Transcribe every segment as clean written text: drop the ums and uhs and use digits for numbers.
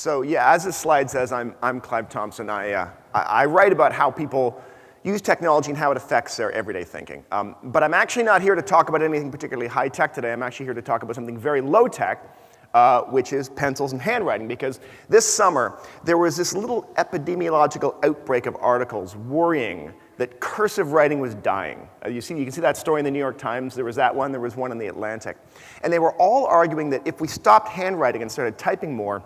So yeah, as this slide says, I'm Clive Thompson. I write about how people use technology and how it affects their everyday thinking. But I'm actually not here to talk about anything particularly high-tech today. I'm actually here to talk about something very low-tech, which is pencils and handwriting, because this summer there was this little epidemiological outbreak of articles worrying that cursive writing was dying. You can see that story in the New York Times. There was that one. There was one in the Atlantic. And they were all arguing that if we stopped handwriting and started typing more,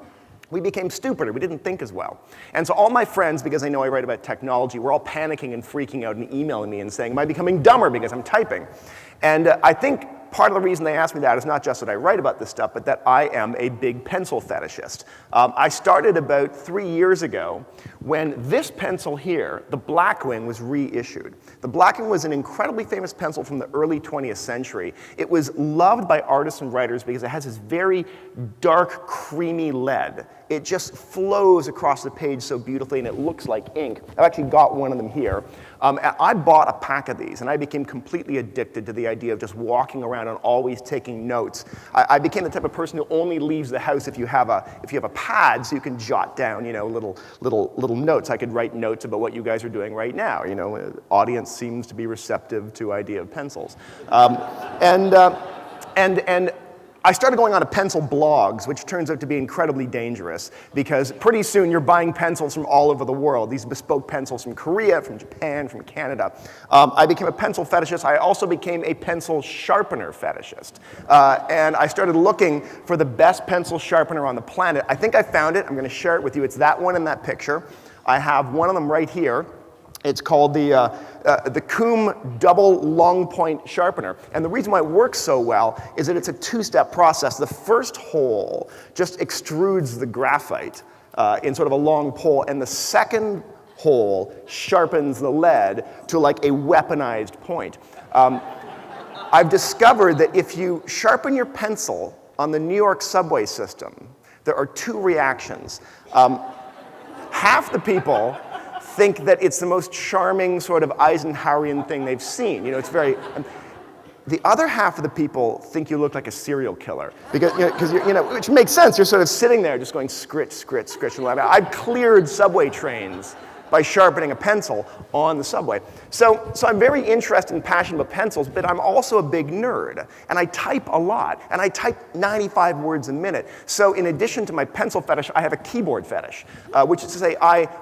we became stupider. We didn't think as well. And so all my friends, because they know I write about technology, were all panicking and freaking out and emailing me and saying, am I becoming dumber because I'm typing? And I think part of the reason they asked me that is not just that I write about this stuff, but that I am a big pencil fetishist. I started about 3 years ago when this pencil here, the Blackwing, was reissued. The Blackwing was an incredibly famous pencil from the early 20th century. It was loved by artists and writers because it has this very dark, creamy lead. It just flows across the page so beautifully, and it looks like ink. I've actually got one of them here. I bought a pack of these, and I became completely addicted to the idea of just walking around and always taking notes. I became the type of person who only leaves the house if you have a pad, so you can jot down, little notes. I could write notes about what you guys are doing right now. Audience seems to be receptive to idea of pencils, and I started going on to pencil blogs, which turns out to be incredibly dangerous because pretty soon you're buying pencils from all over the world, these bespoke pencils from Korea, from Japan, from Canada. I became a pencil fetishist. I also became a pencil sharpener fetishist. And I started looking for the best pencil sharpener on the planet. I think I found it. I'm going to share it with you. It's that one in that picture. I have one of them right here. It's called the Coombe Double Long Point Sharpener. And the reason why it works so well is that it's a two-step process. The first hole just extrudes the graphite in sort of a long pole, and the second hole sharpens the lead to like a weaponized point. I've discovered that if you sharpen your pencil on the New York subway system, there are two reactions. Half the people think that it's the most charming sort of Eisenhowerian thing they've seen. It's very. The other half of the people think you look like a serial killer because which makes sense. You're sort of sitting there just going scritch, scritch, scritch. I've cleared subway trains by sharpening a pencil on the subway. So I'm very interested and passionate about pencils, but I'm also a big nerd, and I type a lot, and I type 95 words a minute. So in addition to my pencil fetish, I have a keyboard fetish, which is to say,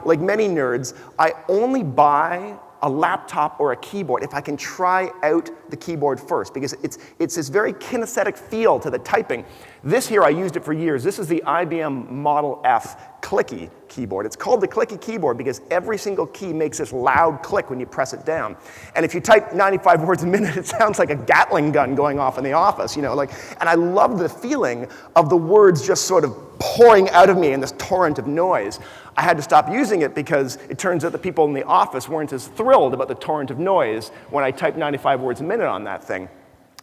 like many nerds, I only buy a laptop or a keyboard if I can try out the keyboard first, because it's this very kinesthetic feel to the typing. This here, I used it for years. This is the IBM Model F clicky keyboard. It's called the clicky keyboard because every single key makes this loud click when you press it down. And if you type 95 words a minute, it sounds like a Gatling gun going off in the office, and I love the feeling of the words just sort of pouring out of me in this torrent of noise. I had to stop using it because it turns out the people in the office weren't as thrilled about the torrent of noise when I typed 95 words a minute on that thing.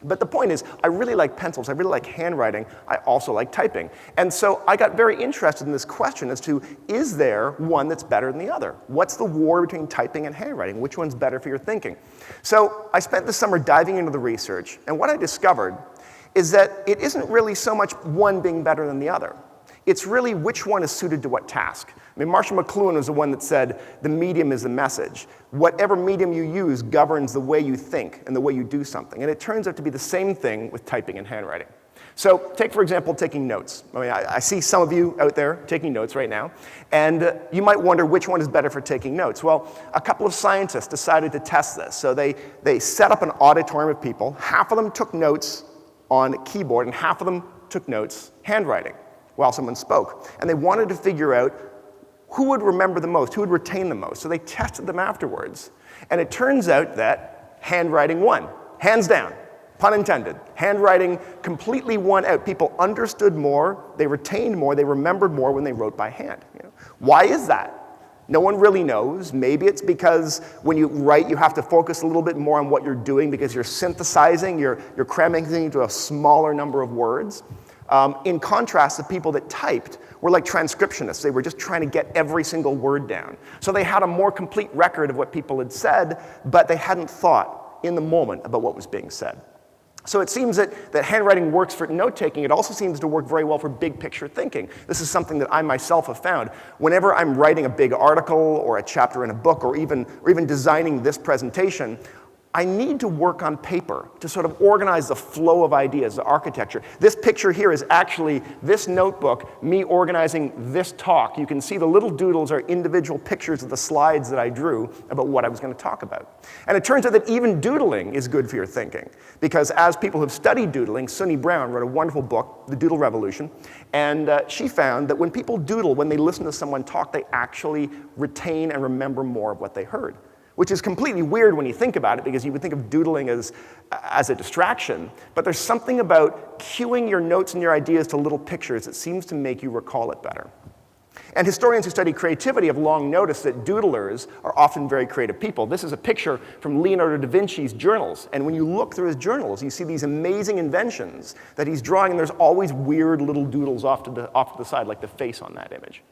But the point is, I really like pencils, I really like handwriting, I also like typing. And so I got very interested in this question as to, is there one that's better than the other? What's the war between typing and handwriting? Which one's better for your thinking? So I spent the summer diving into the research, and what I discovered is that it isn't really so much one being better than the other. It's really which one is suited to what task. Marshall McLuhan was the one that said, the medium is the message. Whatever medium you use governs the way you think and the way you do something. And it turns out to be the same thing with typing and handwriting. So take, for example, taking notes. I see some of you out there taking notes right now, and you might wonder which one is better for taking notes. Well, a couple of scientists decided to test this. So they set up an auditorium of people. Half of them took notes on a keyboard, and half of them took notes handwriting while someone spoke. And they wanted to figure out who would remember the most, who would retain the most. So they tested them afterwards. And it turns out that handwriting won, hands down, pun intended. Handwriting completely won out. People understood more, they retained more, they remembered more when they wrote by hand. Why is that? No one really knows. Maybe it's because when you write, you have to focus a little bit more on what you're doing because you're synthesizing, you're cramming things into a smaller number of words. In contrast, the people that typed were like transcriptionists. They were just trying to get every single word down. So they had a more complete record of what people had said, but they hadn't thought in the moment about what was being said. So it seems that handwriting works for note-taking. It also seems to work very well for big-picture thinking. This is something that I myself have found. Whenever I'm writing a big article or a chapter in a book or even designing this presentation, I need to work on paper to sort of organize the flow of ideas, the architecture. This picture here is actually this notebook, me organizing this talk. You can see the little doodles are individual pictures of the slides that I drew about what I was going to talk about. And it turns out that even doodling is good for your thinking, because as people who've studied doodling, Suni Brown wrote a wonderful book, The Doodle Revolution, and she found that when people doodle, when they listen to someone talk, they actually retain and remember more of what they heard. Which is completely weird when you think about it, because you would think of doodling as a distraction. But there's something about cueing your notes and your ideas to little pictures that seems to make you recall it better. And historians who study creativity have long noticed that doodlers are often very creative people. This is a picture from Leonardo da Vinci's journals. And when you look through his journals, you see these amazing inventions that he's drawing, and there's always weird little doodles off to the side, like the face on that image.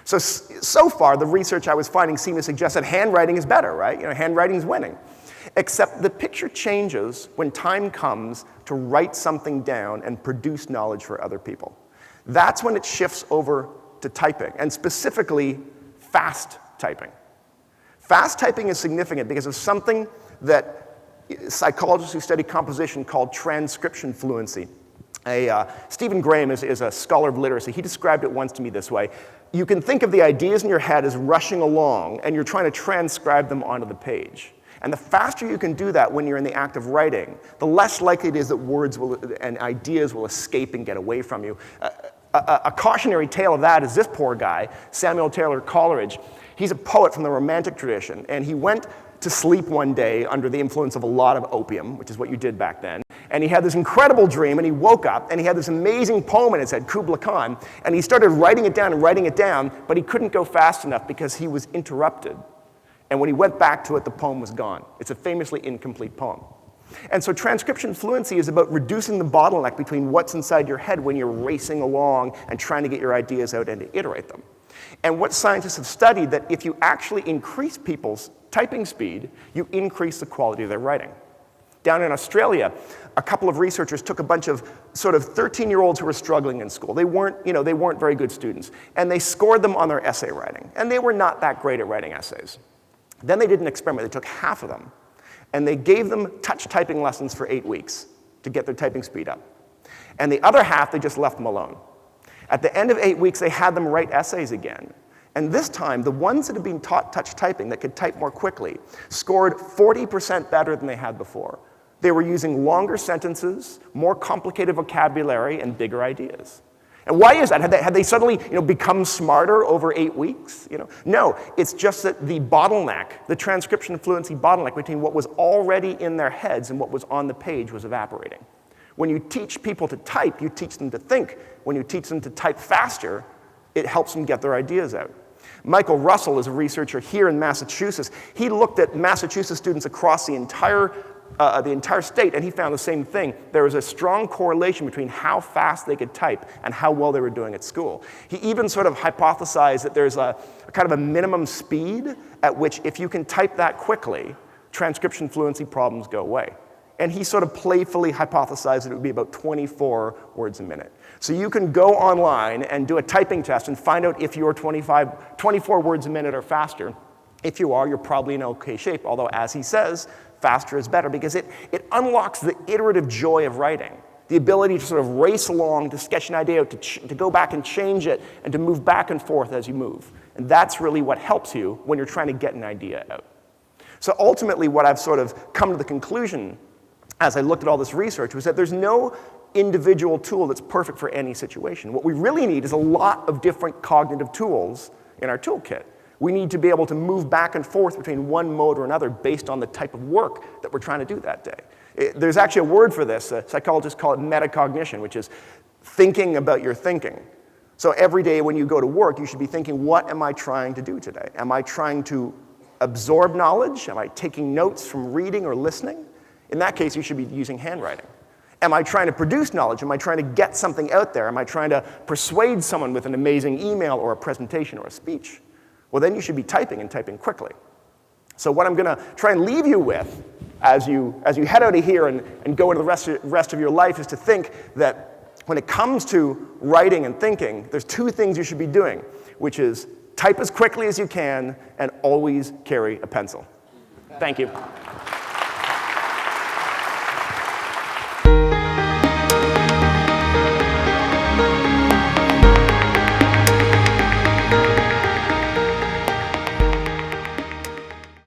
So far, the research I was finding seemed to suggest that handwriting is better, right? Handwriting's winning. Except the picture changes when time comes to write something down and produce knowledge for other people. That's when it shifts over to typing, and specifically fast typing. Fast typing is significant because of something that psychologists who study composition call transcription fluency. Stephen Graham is a scholar of literacy. He described it once to me this way. You can think of the ideas in your head as rushing along, and you're trying to transcribe them onto the page. And the faster you can do that when you're in the act of writing, the less likely it is that words and ideas will escape and get away from you. A cautionary tale of that is this poor guy, Samuel Taylor Coleridge. He's a poet from the Romantic tradition, and he went to sleep one day under the influence of a lot of opium, which is what you did back then. And he had this incredible dream, and he woke up, and he had this amazing poem in his head, Kubla Khan, and he started writing it down, but he couldn't go fast enough because he was interrupted. And when he went back to it, the poem was gone. It's a famously incomplete poem. And so transcription fluency is about reducing the bottleneck between what's inside your head when you're racing along and trying to get your ideas out and to iterate them. And what scientists have studied, that if you actually increase people's typing speed, you increase the quality of their writing. Down in Australia, a couple of researchers took a bunch of sort of 13-year-olds who were struggling in school. They weren't very good students, and they scored them on their essay writing, and they were not that great at writing essays. Then they did an experiment. They took half of them, and they gave them touch typing lessons for 8 weeks to get their typing speed up. And the other half, they just left them alone. At the end of 8 weeks, they had them write essays again. And this time, the ones that had been taught touch typing that could type more quickly scored 40% better than they had before. They were using longer sentences, more complicated vocabulary, and bigger ideas. And why is that? Had they suddenly become smarter over 8 weeks? No, it's just that the bottleneck, the transcription fluency bottleneck between what was already in their heads and what was on the page was evaporating. When you teach people to type, you teach them to think. When you teach them to type faster, it helps them get their ideas out. Michael Russell is a researcher here in Massachusetts. He looked at Massachusetts students across the entire state, and he found the same thing. There was a strong correlation between how fast they could type and how well they were doing at school. He even sort of hypothesized that there's a kind of a minimum speed at which, if you can type that quickly, transcription fluency problems go away. And he sort of playfully hypothesized that it would be about 24 words a minute. So you can go online and do a typing test and find out if you're 24 words a minute or faster. If you are, you're probably in okay shape, although, as he says, faster is better, because it unlocks the iterative joy of writing, the ability to sort of race along, to sketch an idea out, to go back and change it, and to move back and forth as you move. And that's really what helps you when you're trying to get an idea out. So ultimately, what I've sort of come to the conclusion as I looked at all this research was that there's no individual tool that's perfect for any situation. What we really need is a lot of different cognitive tools in our toolkit. We need to be able to move back and forth between one mode or another based on the type of work that we're trying to do that day. There's actually a word for this. Psychologists call it metacognition, which is thinking about your thinking. So every day when you go to work, you should be thinking, what am I trying to do today? Am I trying to absorb knowledge? Am I taking notes from reading or listening? In that case, you should be using handwriting. Am I trying to produce knowledge? Am I trying to get something out there? Am I trying to persuade someone with an amazing email or a presentation or a speech? Well, then you should be typing and typing quickly. So what I'm going to try and leave you with as you head out of here and go into the rest of your life is to think that when it comes to writing and thinking, there's two things you should be doing, which is type as quickly as you can and always carry a pencil. Thank you.